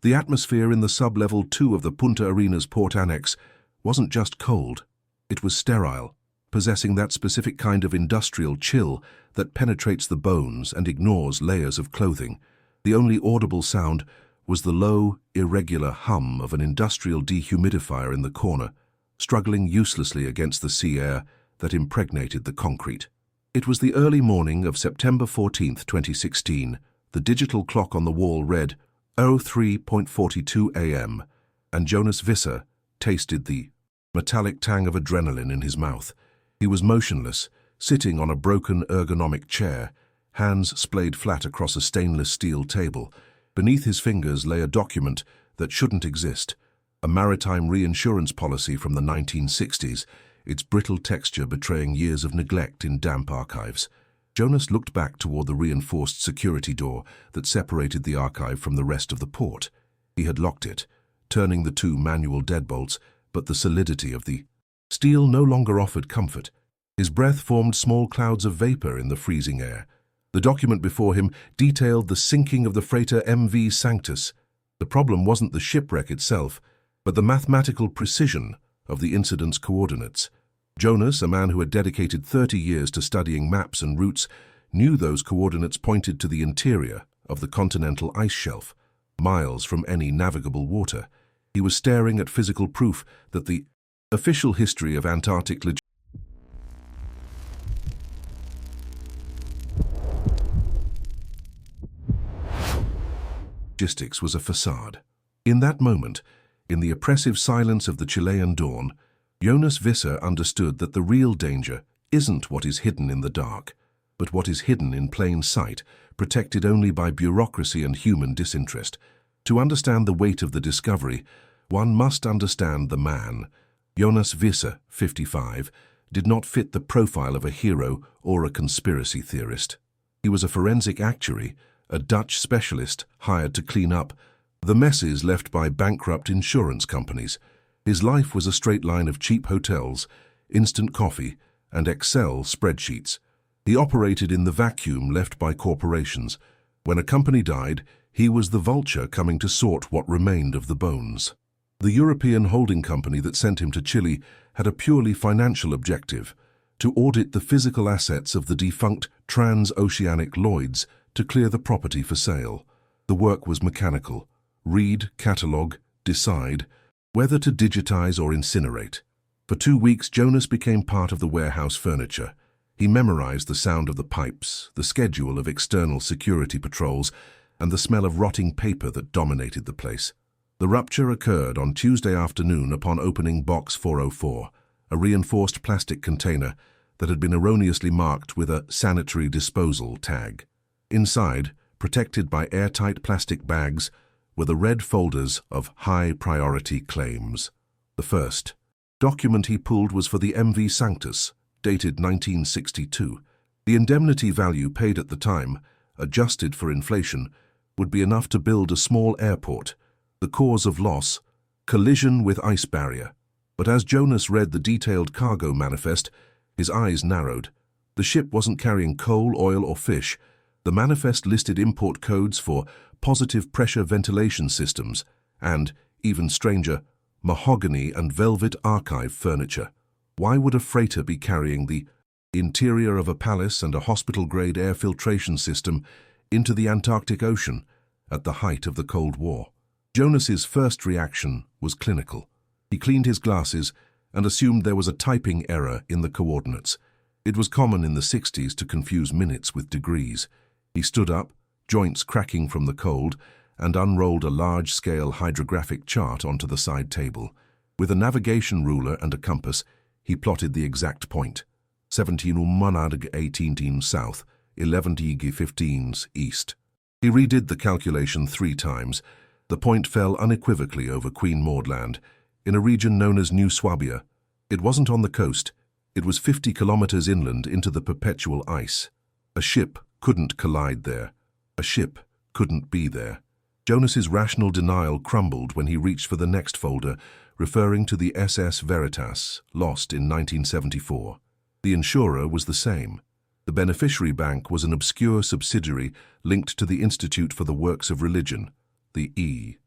The atmosphere in the sub-level 2 of the Punta Arenas port annex wasn't just cold, it was sterile, possessing that specific kind of industrial chill that penetrates the bones and ignores layers of clothing. The only audible sound was the low, irregular hum of an industrial dehumidifier in the corner, struggling uselessly against the sea air that impregnated the concrete. It was the early morning of September 14, 2016. The digital clock on the wall read 03:42 a.m., and Jonas Visser tasted the metallic tang of adrenaline in his mouth. He was motionless, sitting on a broken ergonomic chair, hands splayed flat across a stainless steel table. Beneath his fingers lay a document that shouldn't exist, a maritime reinsurance policy from the 1960s, its brittle texture betraying years of neglect in damp archives. Jonas looked back toward the reinforced security door that separated the archive from the rest of the port. He had locked it, turning the 2 manual deadbolts, but the solidity of the steel no longer offered comfort. His breath formed small clouds of vapor in the freezing air. The document before him detailed the sinking of the freighter MV Sanctus. The problem wasn't the shipwreck itself, but the mathematical precision of the incident's coordinates. Jonas, a man who had dedicated 30 years to studying maps and routes, knew those coordinates pointed to the interior of the continental ice shelf, miles from any navigable water. He was staring at physical proof that the official history of Antarctic logistics was a facade. In that moment, in the oppressive silence of the Chilean dawn, Jonas Visser understood that the real danger isn't what is hidden in the dark, but what is hidden in plain sight, protected only by bureaucracy and human disinterest. To understand the weight of the discovery, one must understand the man. Jonas Visser, 55, did not fit the profile of a hero or a conspiracy theorist. He was a forensic actuary, a Dutch specialist hired to clean up the messes left by bankrupt insurance companies. His life was a straight line of cheap hotels, instant coffee, and Excel spreadsheets. He operated in the vacuum left by corporations. When a company died, he was the vulture coming to sort what remained of the bones. The European holding company that sent him to Chile had a purely financial objective: to audit the physical assets of the defunct transoceanic Lloyds to clear the property for sale. The work was mechanical: read, catalogue, decide whether to digitize or incinerate. For 2 weeks, Jonas became part of the warehouse furniture. He memorized the sound of the pipes, the schedule of external security patrols, and the smell of rotting paper that dominated the place. The rupture occurred on Tuesday afternoon upon opening Box 404, a reinforced plastic container that had been erroneously marked with a sanitary disposal tag. Inside, protected by airtight plastic bags, were the red folders of high-priority claims. The first document he pulled was for the MV Sanctus, dated 1962. The indemnity value paid at the time, adjusted for inflation, would be enough to build a small airport. The cause of loss: collision with ice barrier. But as Jonas read the detailed cargo manifest, his eyes narrowed. The ship wasn't carrying coal, oil, or fish. The manifest listed import codes for positive pressure ventilation systems and, even stranger, mahogany and velvet archive furniture. Why would a freighter be carrying the interior of a palace and a hospital-grade air filtration system into the Antarctic Ocean at the height of the Cold War? Jonas's first reaction was clinical. He cleaned his glasses and assumed there was a typing error in the coordinates. It was common in the 60s to confuse minutes with degrees. He stood up, joints cracking from the cold, and unrolled a large-scale hydrographic chart onto the side table. With a navigation ruler and a compass, he plotted the exact point: 17:18 south, 11:15 east. He redid the calculation 3 times. The point fell unequivocally over Queen Maud Land, in a region known as New Swabia. It wasn't on the coast. It was 50 kilometers inland into the perpetual ice. A ship couldn't collide there. A ship couldn't be there. Jonas's rational denial crumbled when he reached for the next folder, referring to the SS Veritas, lost in 1974. The insurer was the same. The beneficiary bank was an obscure subsidiary linked to the Institute for the Works of Religion, the E.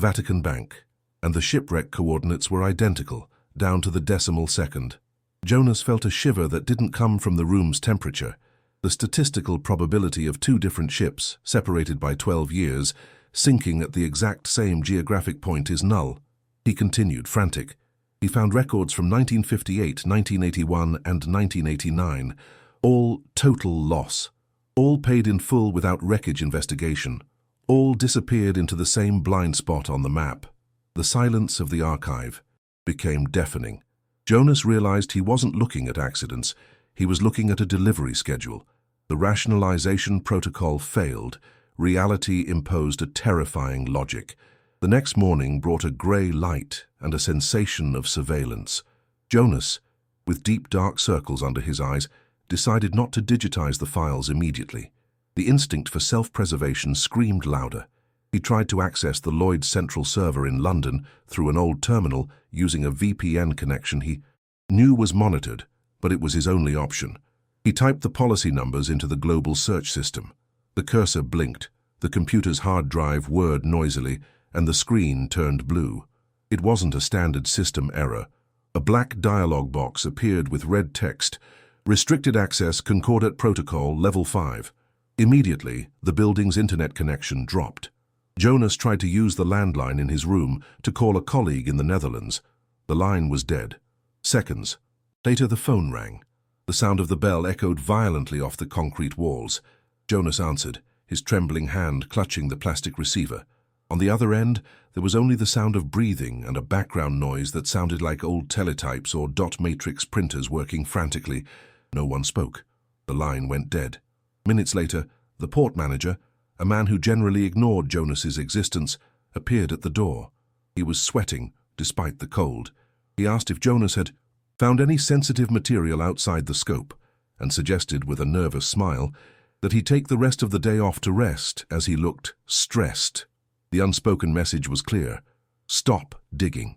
Vatican Bank, and the shipwreck coordinates were identical, down to the decimal second. Jonas felt a shiver that didn't come from the room's temperature. The statistical probability of two different ships, separated by 12 years, sinking at the exact same geographic point is null. He continued, frantic. He found records from 1958, 1981, and 1989, all total loss. All paid in full without wreckage investigation. All disappeared into the same blind spot on the map. The silence of the archive became deafening. Jonas realized he wasn't looking at accidents. He was looking at a delivery schedule. The rationalization protocol failed. Reality imposed a terrifying logic. The next morning brought a grey light and a sensation of surveillance. Jonas, with deep dark circles under his eyes, decided not to digitize the files immediately. The instinct for self-preservation screamed louder. He tried to access the Lloyd's central server in London through an old terminal using a VPN connection he knew was monitored, but it was his only option. He typed the policy numbers into the global search system. The cursor blinked, the computer's hard drive whirred noisily, and the screen turned blue. It wasn't a standard system error. A black dialog box appeared with red text, Restricted Access Concordate Protocol Level 5. Immediately, the building's internet connection dropped. Jonas tried to use the landline in his room to call a colleague in the Netherlands. The line was dead. Seconds. Later, the phone rang. The sound of the bell echoed violently off the concrete walls. Jonas answered, his trembling hand clutching the plastic receiver. On the other end, there was only the sound of breathing and a background noise that sounded like old teletypes or dot matrix printers working frantically. No one spoke. The line went dead. Minutes later, the port manager, a man who generally ignored Jonas's existence, appeared at the door. He was sweating, despite the cold. He asked if Jonas had found any sensitive material outside the scope, and suggested with a nervous smile that he take the rest of the day off to rest as he looked stressed. The unspoken message was clear. Stop digging.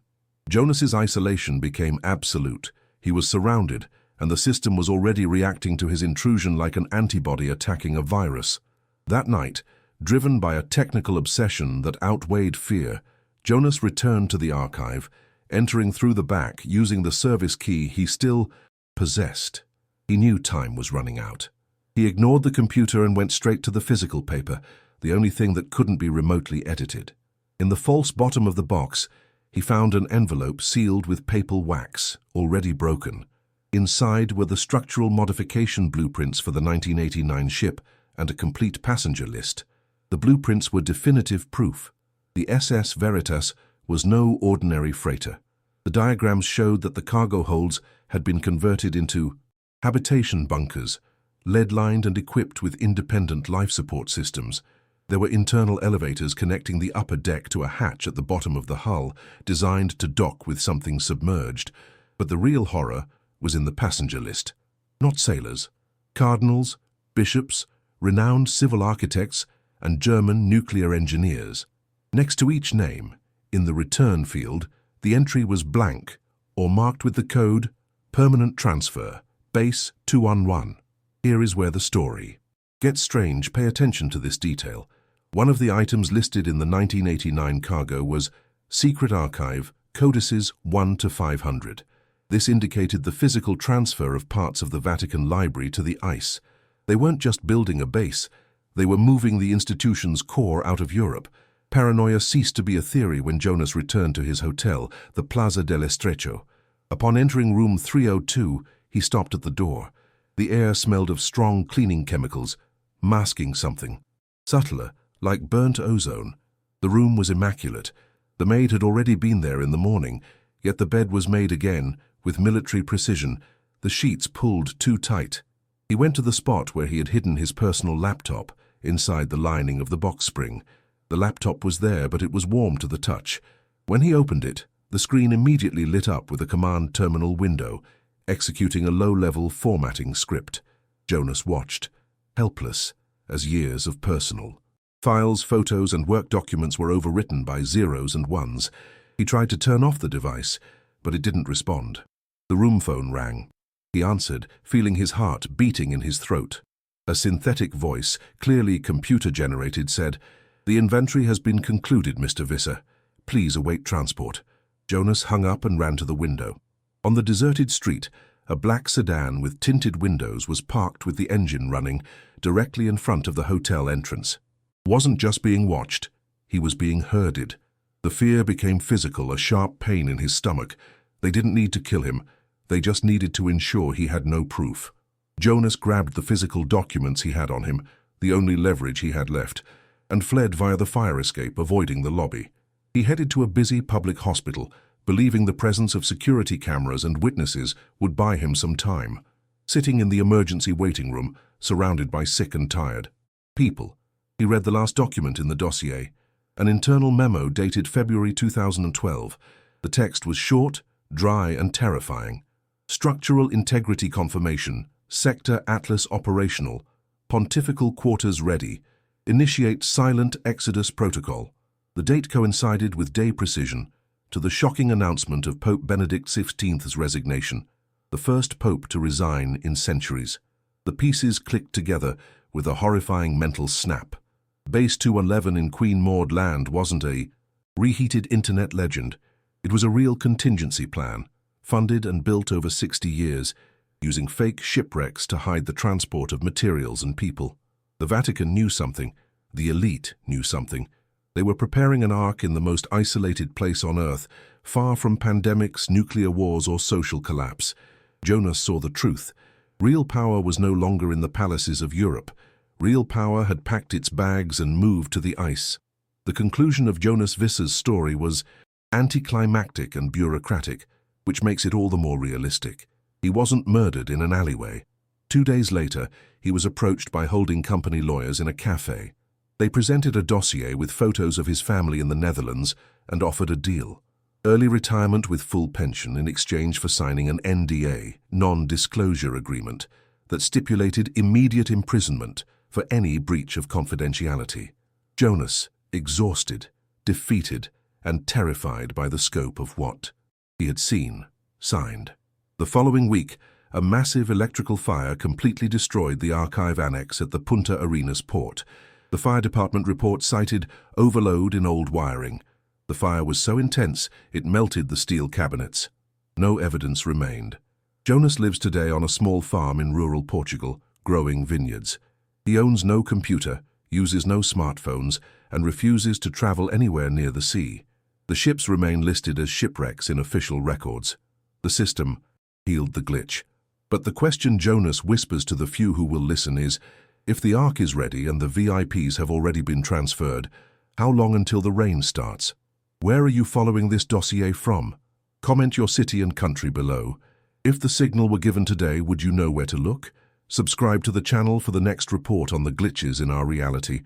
Jonas's isolation became absolute. He was surrounded, and the system was already reacting to his intrusion like an antibody attacking a virus. That night, driven by a technical obsession that outweighed fear, Jonas returned to the archive, entering through the back using the service key he still possessed. He knew time was running out. He ignored the computer and went straight to the physical paper, the only thing that couldn't be remotely edited. In the false bottom of the box, he found an envelope sealed with papal wax, already broken. Inside were the structural modification blueprints for the 1989 ship and a complete passenger list. The blueprints were definitive proof. The SS Veritas was no ordinary freighter. The diagrams showed that the cargo holds had been converted into habitation bunkers, lead-lined and equipped with independent life support systems. There were internal elevators connecting the upper deck to a hatch at the bottom of the hull, designed to dock with something submerged. But the real horror was in the passenger list. Not sailors. Cardinals, bishops, renowned civil architects, and German nuclear engineers. Next to each name, in the return field, the entry was blank, or marked with the code Permanent Transfer, Base 211. Here is where the story gets strange. Pay attention to this detail. One of the items listed in the 1989 cargo was Secret Archive, Codices 1 to 500. This indicated the physical transfer of parts of the Vatican Library to the ice. They weren't just building a base, they were moving the institution's core out of Europe. Paranoia ceased to be a theory when Jonas returned to his hotel, the Plaza del Estrecho. Upon entering room 302, he stopped at the door. The air smelled of strong cleaning chemicals, masking something. Subtler, like burnt ozone. The room was immaculate. The maid had already been there in the morning, yet the bed was made again, with military precision, the sheets pulled too tight. He went to the spot where he had hidden his personal laptop, inside the lining of the box spring. The laptop was there, but it was warm to the touch. When he opened it, the screen immediately lit up with a command terminal window, executing a low-level formatting script. Jonas watched, helpless, as years of personal files, photos, and work documents were overwritten by zeros and ones. He tried to turn off the device, but it didn't respond. The room phone rang. He answered, feeling his heart beating in his throat. A synthetic voice, clearly computer-generated, said, "The inventory has been concluded, Mr. Visser. Please await transport." Jonas hung up and ran to the window. On the deserted street, a black sedan with tinted windows was parked with the engine running directly in front of the hotel entrance. Wasn't just being watched, he was being herded. The fear became physical, a sharp pain in his stomach. They didn't need to kill him, they just needed to ensure he had no proof. Jonas grabbed the physical documents he had on him, the only leverage he had left, and fled via the fire escape, avoiding the lobby. He headed to a busy public hospital, believing the presence of security cameras and witnesses would buy him some time. Sitting in the emergency waiting room, surrounded by sick and tired people, he read the last document in the dossier, an internal memo dated February 2012. The text was short, dry, and terrifying. Structural integrity confirmation, Sector Atlas operational, Pontifical quarters ready, initiate silent exodus protocol. The date coincided with day precision to the shocking announcement of Pope Benedict XV's resignation, the first pope to resign in centuries. The pieces clicked together with a horrifying mental snap. Base 211 in Queen Maud Land wasn't a reheated internet legend. It was a real contingency plan, funded and built over 60 years, using fake shipwrecks to hide the transport of materials and people. The Vatican knew something. The elite knew something. They were preparing an ark in the most isolated place on Earth, far from pandemics, nuclear wars, or social collapse. Jonas saw the truth. Real power was no longer in the palaces of Europe. Real power had packed its bags and moved to the ice. The conclusion of Jonas Visser's story was anticlimactic and bureaucratic, which makes it all the more realistic. He wasn't murdered in an alleyway. 2 days later, he was approached by holding company lawyers in a cafe. They presented a dossier with photos of his family in the Netherlands and offered a deal. Early retirement with full pension in exchange for signing an NDA, non-disclosure agreement, that stipulated immediate imprisonment for any breach of confidentiality. Jonas, exhausted, defeated, and terrified by the scope of what he had seen, signed. The following week, a massive electrical fire completely destroyed the archive annex at the Punta Arenas port. The fire department report cited overload in old wiring. The fire was so intense it melted the steel cabinets. No evidence remained. Jonas lives today on a small farm in rural Portugal, growing vineyards. He owns no computer, uses no smartphones, and refuses to travel anywhere near the sea. The ships remain listed as shipwrecks in official records. The system healed the glitch. But the question Jonas whispers to the few who will listen is, if the Ark is ready and the VIPs have already been transferred, how long until the rain starts? Where are you following this dossier from? Comment your city and country below. If the signal were given today, would you know where to look? Subscribe to the channel for the next report on the glitches in our reality.